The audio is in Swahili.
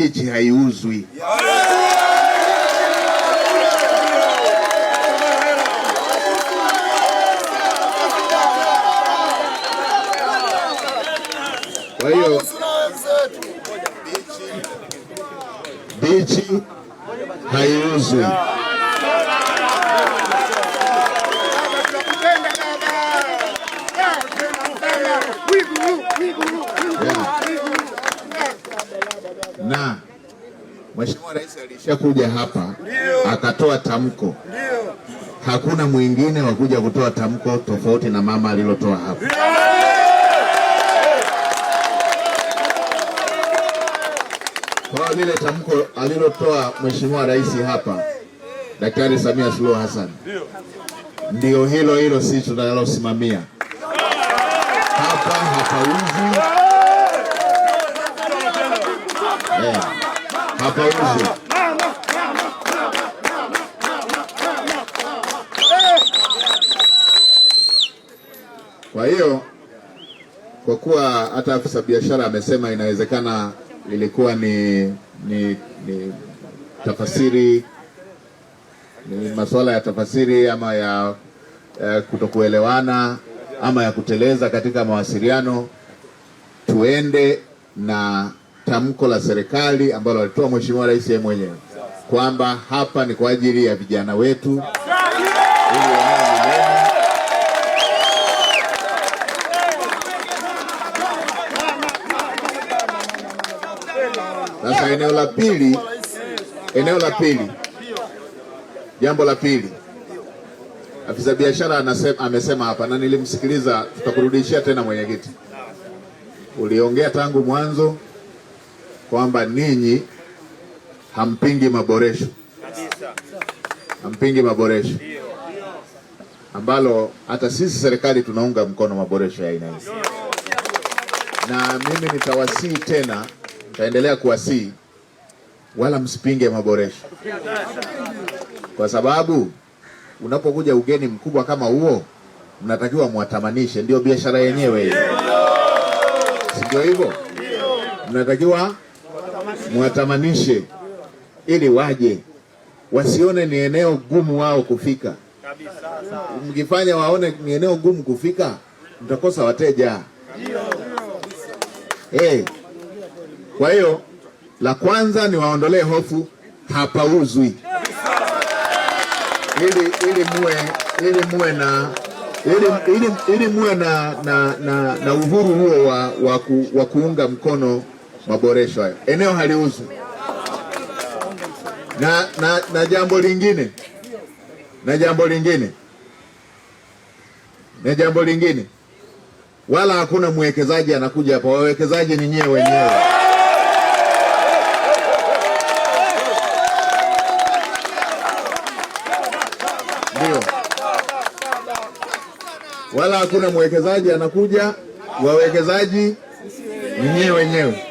bichi haiuzwi. Kwa hiyo bichi haiuzwi. Na Mheshimiwa Rais alishakuja hapa akatoa tamko. Hakuna mwingine wa kuja kutoa tamko tofauti na mama alilotoa hapa. Kwa lile tamko alilotoa Mheshimiwa Rais hapa Daktari Samia Suluhu Hassan, ndio hilo sisi tunalosimamia hapa. Hapauzi, hapauzi. Kwa hiyo kwa kuwa hata afisa biashara amesema inawezekana lilikuwa ni tafasiri, ni masuala ya tafasiri ama ya kutokuelewana ama ya kuteleza katika mawasiliano, tuende na tamko la serikali ambalo alitoa Mheshimiwa Rais yeye mwenyewe kwamba hapa ni kwa ajili ya vijana wetu. Sasa eneo la pili, jambo la pili, afisa biashara amesema hapa na nilimsikiliza, tutakurudishia tena mwenyekiti. Uliongea tangu mwanzo kwamba ninyi hampingi maboresho. Hampingi maboresho ambalo hata sisi serikali tunaunga mkono maboresho ya aina hii. Na mimi nitawasihi tena, nitaendelea kuwasihi, wala msipinge maboresho, kwa sababu unapokuja ugeni mkubwa kama huo mnatakiwa muatamanishe. Ndio biashara yenyewe hiyo, si ndio hivyo? Mnatakiwa muatamanishe ili waje, wasione ni eneo gumu wao kufika. Mkifanya waone ni eneo gumu kufika, mtakosa wateja. Kwa hiyo la kwanza ni waondolee hofu, hapauzwi, ili muwe na uhuru huo wa kuunga mkono maboresho hayo. Eneo haliuzwi. Na jambo lingine, wala hakuna mwekezaji anakuja hapa. Wawekezaji ni nyewe wenyewe. Ndio, wala hakuna mwekezaji anakuja, wawekezaji ni nyewe wenyewe.